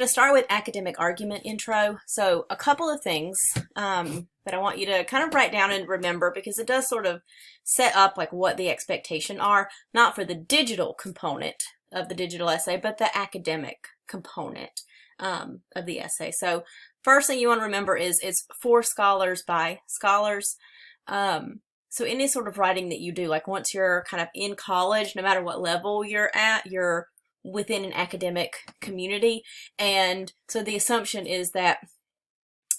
To start with academic argument intro. So a couple of things that I want you to kind of write down and remember, because it does sort of set up like what the expectation are, not for the digital component of the digital essay, but the academic component of the essay. So first thing you want to remember is it's for scholars by scholars. So any sort of writing that you do, like once you're kind of in college, no matter what level you're at, you're within an academic community. And so the assumption is that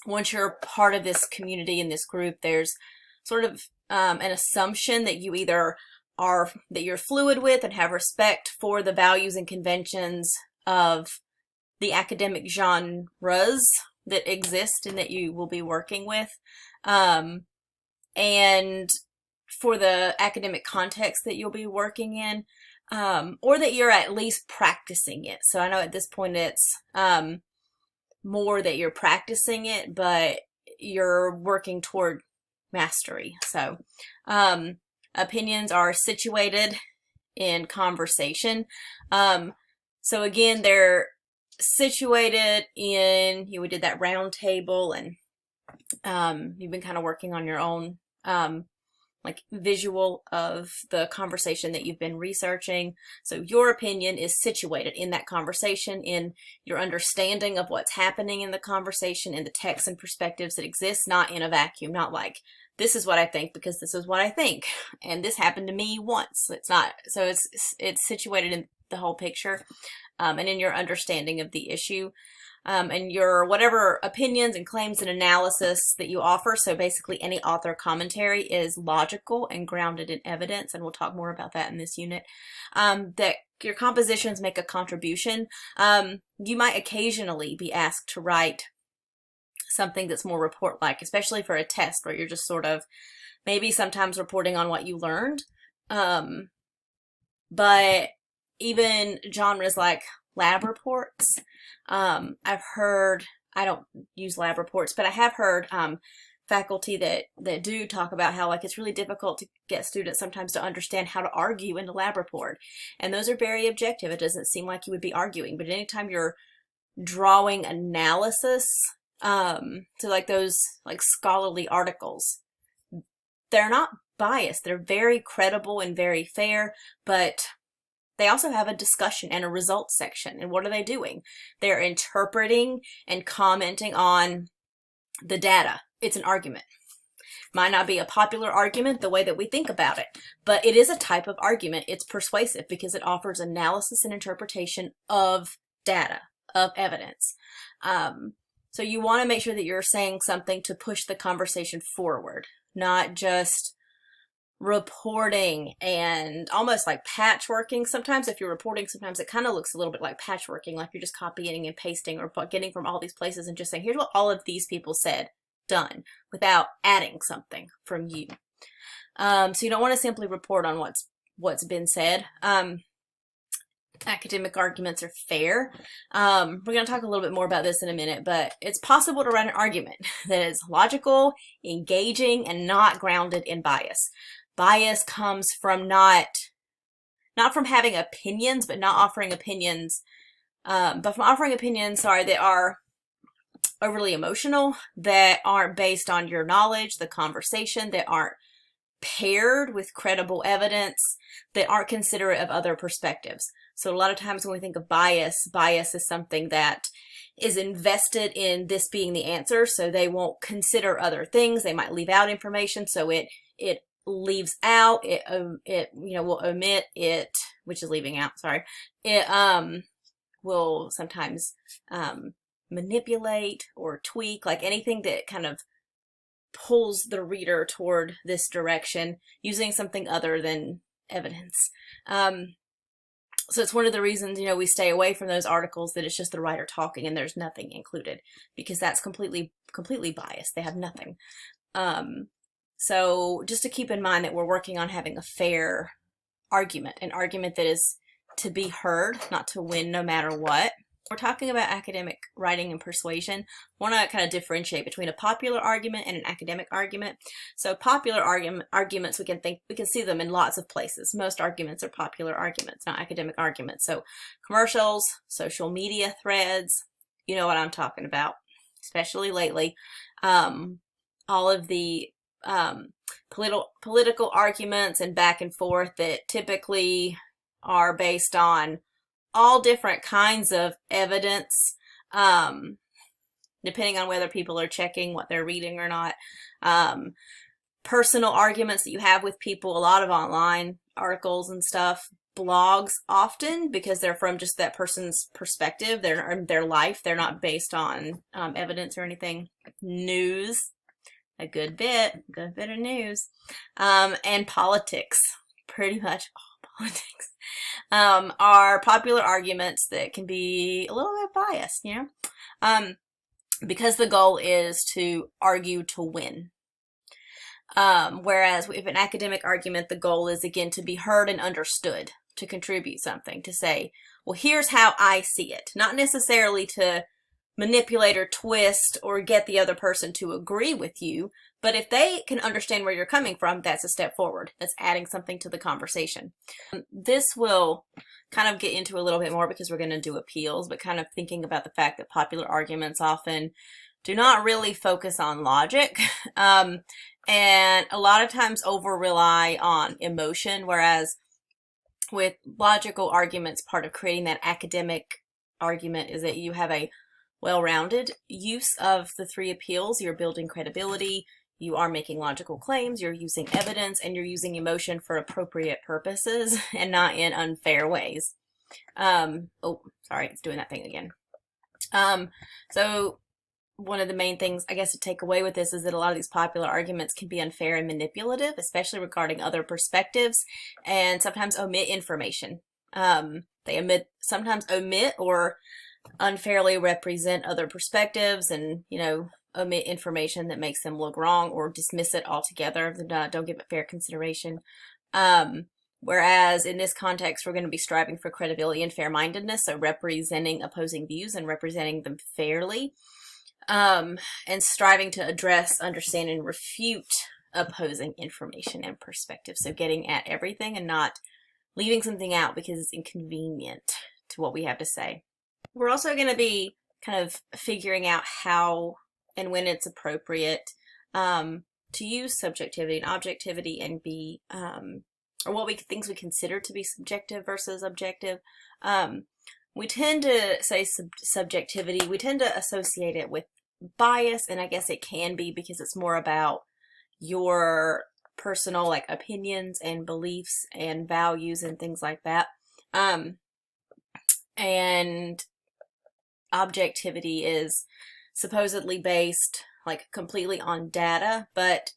once you're part of this community in this group, there's sort of an assumption that you either are, that you're fluid with and have respect for the values and conventions of the academic genres that exist and that you will be working with. And for the academic context that you'll be working in, or that you're at least practicing it. So I know at this point it's more that you're practicing it, but you're working toward mastery. So opinions are situated in conversation. So again, they're situated in, we did that round table, and you've been kind of working on your own like visual of the conversation that you've been researching. So your opinion is situated in that conversation, in your understanding of what's happening in the conversation, in the texts and perspectives that exist, not in a vacuum, not like, this is what I think because this is what I think, and this happened to me once. It's not. So it's situated in the whole picture, and in your understanding of the issue. And your whatever opinions and claims and analysis that you offer, so basically any author commentary, is logical and grounded in evidence, and we'll talk more about that in this unit. That your compositions make a contribution. You might occasionally be asked to write something that's more report-like, especially for a test where you're just sort of maybe sometimes reporting on what you learned. But even genres like lab reports, I've heard, I don't use lab reports, but I have heard faculty that do talk about how like it's really difficult to get students sometimes to understand how to argue in the lab report. And those are very objective. It doesn't seem like you would be arguing, but anytime you're drawing analysis, so like those like scholarly articles, they're not biased. They're very credible and very fair, but they also have a discussion and a results section. And what are they doing? They're interpreting and commenting on the data. It's an argument. Might not be a popular argument the way that we think about it, but it is a type of argument. It's persuasive because it offers analysis and interpretation of data, of evidence. So you want to make sure that you're saying something to push the conversation forward, not just reporting and almost like patchworking. Sometimes if you're reporting, sometimes it kind of looks a little bit like patchworking, like you're just copying and pasting or getting from all these places and just saying, here's what all of these people said, done, without adding something from you. So you don't want to simply report on what's been said. Academic arguments are fair. We're going to talk a little bit more about this in a minute, but it's possible to write an argument that is logical, engaging, and not grounded in bias. Bias comes from not from having opinions, but not offering opinions, but from offering opinions, that are overly emotional, that aren't based on your knowledge, the conversation, that aren't paired with credible evidence, that aren't considerate of other perspectives. So a lot of times when we think of bias is something that is invested in this being the answer, so they won't consider other things. They might leave out information, so it leaves out, it will omit it, which is leaving out, sorry. It will sometimes manipulate or tweak, like anything that kind of pulls the reader toward this direction using something other than evidence. So it's one of the reasons, we stay away from those articles that it's just the writer talking and there's nothing included, because that's completely biased. They have nothing. So just to keep in mind that we're working on having a fair argument, an argument that is to be heard, not to win no matter what. We're talking about academic writing and persuasion. I want to kind of differentiate between a popular argument and an academic argument. So popular arguments, we can see them in lots of places. Most arguments are popular arguments, not academic arguments. So commercials, social media threads, you know what I'm talking about, especially lately. All of the political arguments and back and forth that typically are based on all different kinds of evidence, depending on whether people are checking what they're reading or not. Personal arguments that you have with people, a lot of online articles and stuff, blogs often, because they're from just that person's perspective, their life. They're not based on evidence or anything. News, a good bit of news, and politics, pretty much all politics, are popular arguments that can be a little bit biased, you know, because the goal is to argue to win. Whereas with an academic argument, the goal is, again, to be heard and understood, to contribute something, to say, well, here's how I see it. Not necessarily to manipulate or twist or get the other person to agree with you, but if they can understand where you're coming from, that's a step forward. That's adding something to the conversation. This will kind of get into a little bit more because we're going to do appeals, but kind of thinking about the fact that popular arguments often do not really focus on logic, and a lot of times over-rely on emotion, whereas with logical arguments, part of creating that academic argument is that you have a well-rounded use of the three appeals. You're building credibility, you are making logical claims, you're using evidence, and you're using emotion for appropriate purposes and not in unfair ways. Oh, sorry, it's doing that thing again. So one of the main things, I guess, to take away with this is that a lot of these popular arguments can be unfair and manipulative, especially regarding other perspectives, and sometimes omit information. They sometimes omit or unfairly represent other perspectives, and, you know, omit information that makes them look wrong or dismiss it altogether. Don't give it fair consideration. Whereas in this context, we're going to be striving for credibility and fair-mindedness, so representing opposing views and representing them fairly, and striving to address, understand, and refute opposing information and perspective. So getting at everything and not leaving something out because it's inconvenient to what we have to say. We're also going to be kind of figuring out how and when it's appropriate to use subjectivity and objectivity and be, or what things we consider to be subjective versus objective. We tend to say subjectivity, we tend to associate it with bias, and I guess it can be because it's more about your personal, like, opinions and beliefs and values and things like that. And objectivity is supposedly based, like, completely on data, but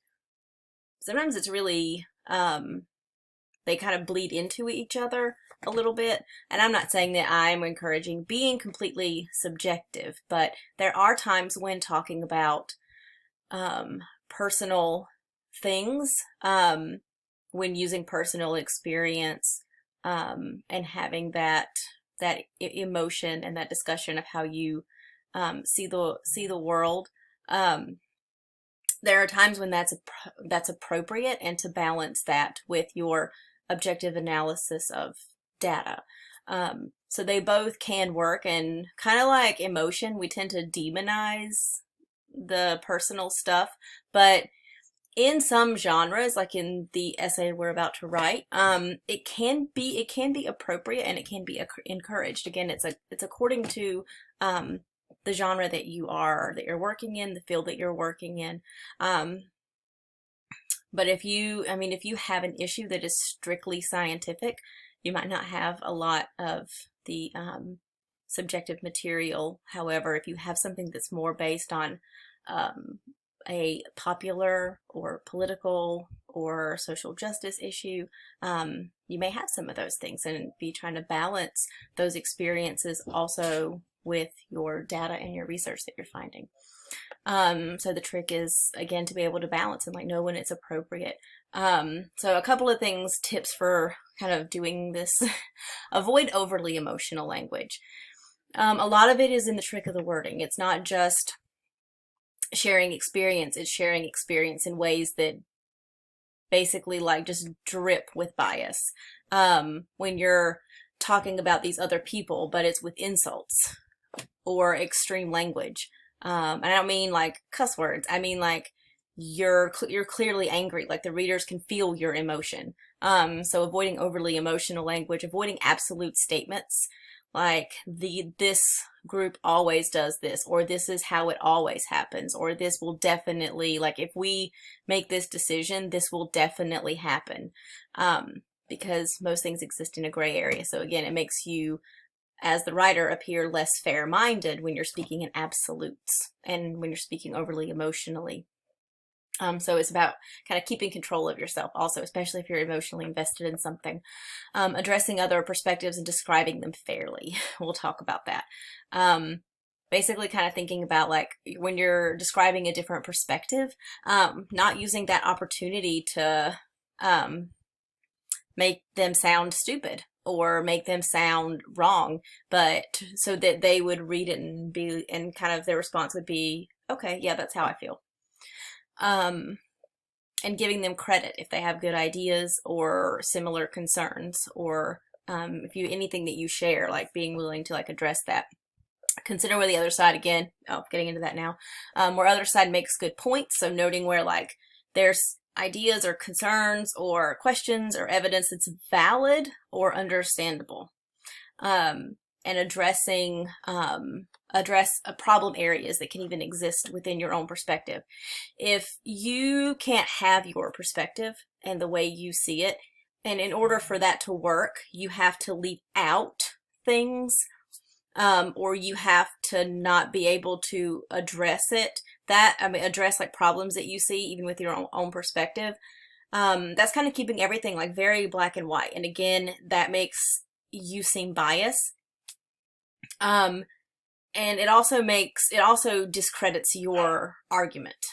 sometimes it's really, they kind of bleed into each other a little bit. And I'm not saying that I'm encouraging being completely subjective, but there are times when talking about personal things, when using personal experience, and having that emotion and that discussion of how you see the world. There are times when that's appropriate, and to balance that with your objective analysis of data. So they both can work, and kind of like emotion, we tend to demonize the personal stuff, but in some genres, like in the essay we're about to write, it can be appropriate and it can be encouraged. Again, it's according to the genre that you're working in, the field that you're working in. But if you have an issue that is strictly scientific, you might not have a lot of the subjective material. However, if you have something that's more based on a popular or political or social justice issue, you may have some of those things and be trying to balance those experiences also with your data and your research that you're finding. So the trick is, again, to be able to balance and, like, know when it's appropriate. So a couple of tips for kind of doing this. Avoid overly emotional language. A lot of it is in the trick of the wording. It's not just sharing experience, it's sharing experience in ways that basically, like, just drip with bias. When you're talking about these other people, but it's with insults, or extreme language. And I don't mean like cuss words. I mean like you're clearly angry. Like the readers can feel your emotion. So avoiding overly emotional language, avoiding absolute statements like this group always does this, or this is how it always happens, or this will definitely, like if we make this decision, this will definitely happen. Because most things exist in a gray area. So again, it makes you as the writer appear less fair-minded when you're speaking in absolutes and when you're speaking overly emotionally. So it's about kind of keeping control of yourself also, especially if you're emotionally invested in something. Addressing other perspectives and describing them fairly. We'll talk about that. Basically kind of thinking about like when you're describing a different perspective, not using that opportunity to make them sound stupid or make them sound wrong, but so that they would read it and kind of their response would be, okay, yeah, that's how I feel. And giving them credit if they have good ideas or similar concerns, or if you anything that you share, like being willing to like address that. Consider where the other side, again, getting into that now, where other side makes good points. So noting where like there's ideas or concerns or questions or evidence that's valid or understandable. And address problem areas that can even exist within your own perspective. If you can't have your perspective and the way you see it, and in order for that to work, you have to leave out things, or you have to not be able to address it. Address like problems that you see even with your own perspective. That's kind of keeping everything like very black and white. And again, that makes you seem biased. And it also discredits your argument.